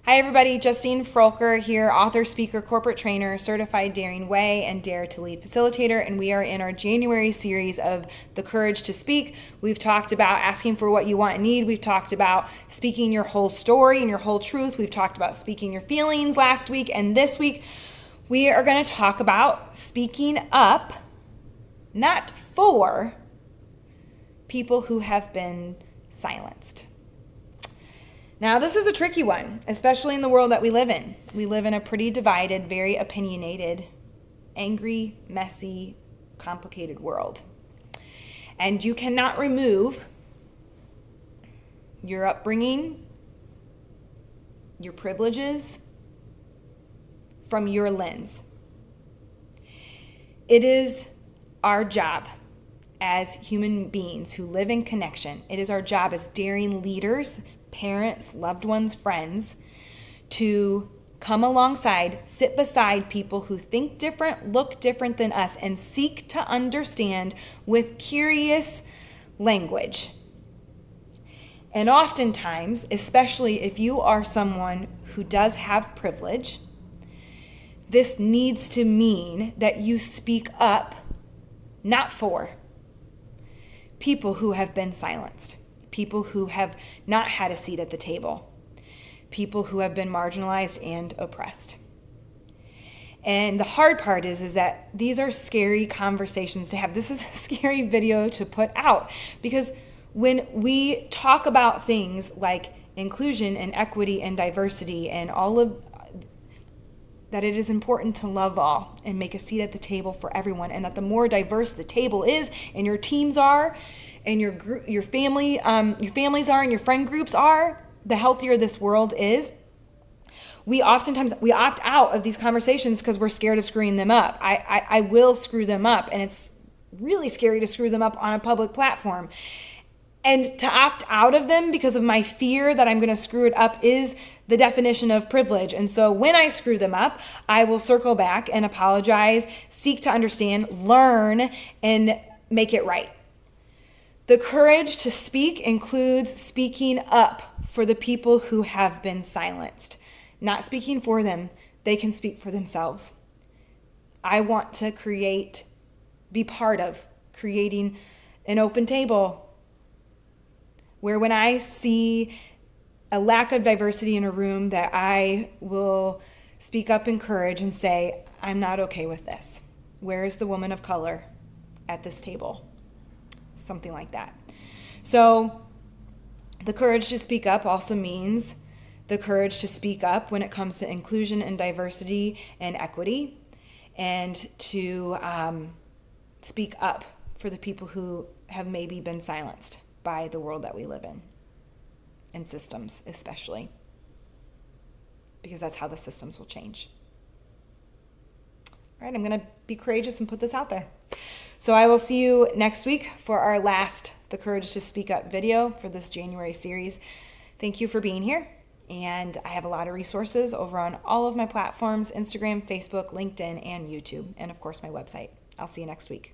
Hi everybody, Justine Froelker here, author, speaker, corporate trainer, certified Daring Way, and Dare to Lead Facilitator, and we are in our January series of The Courage to Speak. We've talked about asking for what you want and need. We've talked about speaking your whole story and your whole truth. We've talked about speaking your feelings last week, and this week we are going to talk about speaking up, not for people who have been silenced. Now, this is a tricky one, especially in the world that we live in. We live in a pretty divided, very opinionated, angry, messy, complicated world. And you cannot remove your upbringing, your privileges from your lens. It is our job as human beings who live in connection. It is our job as daring leaders, parents, loved ones, friends, to come alongside, sit beside people who think different, look different than us, and seek to understand with curious language. And oftentimes, especially if you are someone who does have privilege, this needs to mean that you speak up, not for people who have been silenced, people who have not had a seat at the table, people who have been marginalized and oppressed. And the hard part is that these are scary conversations to have. This is a scary video to put out, because when we talk about things like inclusion and equity and diversity and all of that, it is important to love all and make a seat at the table for everyone, and that the more diverse the table is and your teams are and your families are and your friend groups are, the healthier this world is. We oftentimes opt out of these conversations because we're scared of screwing them up. I will screw them up, and it's really scary to screw them up on a public platform. And to opt out of them because of my fear that I'm going to screw it up is the definition of privilege. And so when I screw them up, I will circle back and apologize, seek to understand, learn, and make it right. The courage to speak includes speaking up for the people who have been silenced. Not speaking for them, they can speak for themselves. I want to be part of creating an open table where when I see a lack of diversity in a room, that I will speak up in courage and say, I'm not okay with this. Where is the woman of color at this table? Something like that. So the courage to speak up also means the courage to speak up when it comes to inclusion and diversity and equity, and to speak up for the people who have maybe been silenced by the world that we live in, and systems especially, because that's how the systems will change. All right, I'm going to be courageous and put this out there. So I will see you next week for our last The Courage to Speak Up video for this January series. Thank you for being here. And I have a lot of resources over on all of my platforms: Instagram, Facebook, LinkedIn, and YouTube, and of course my website. I'll see you next week.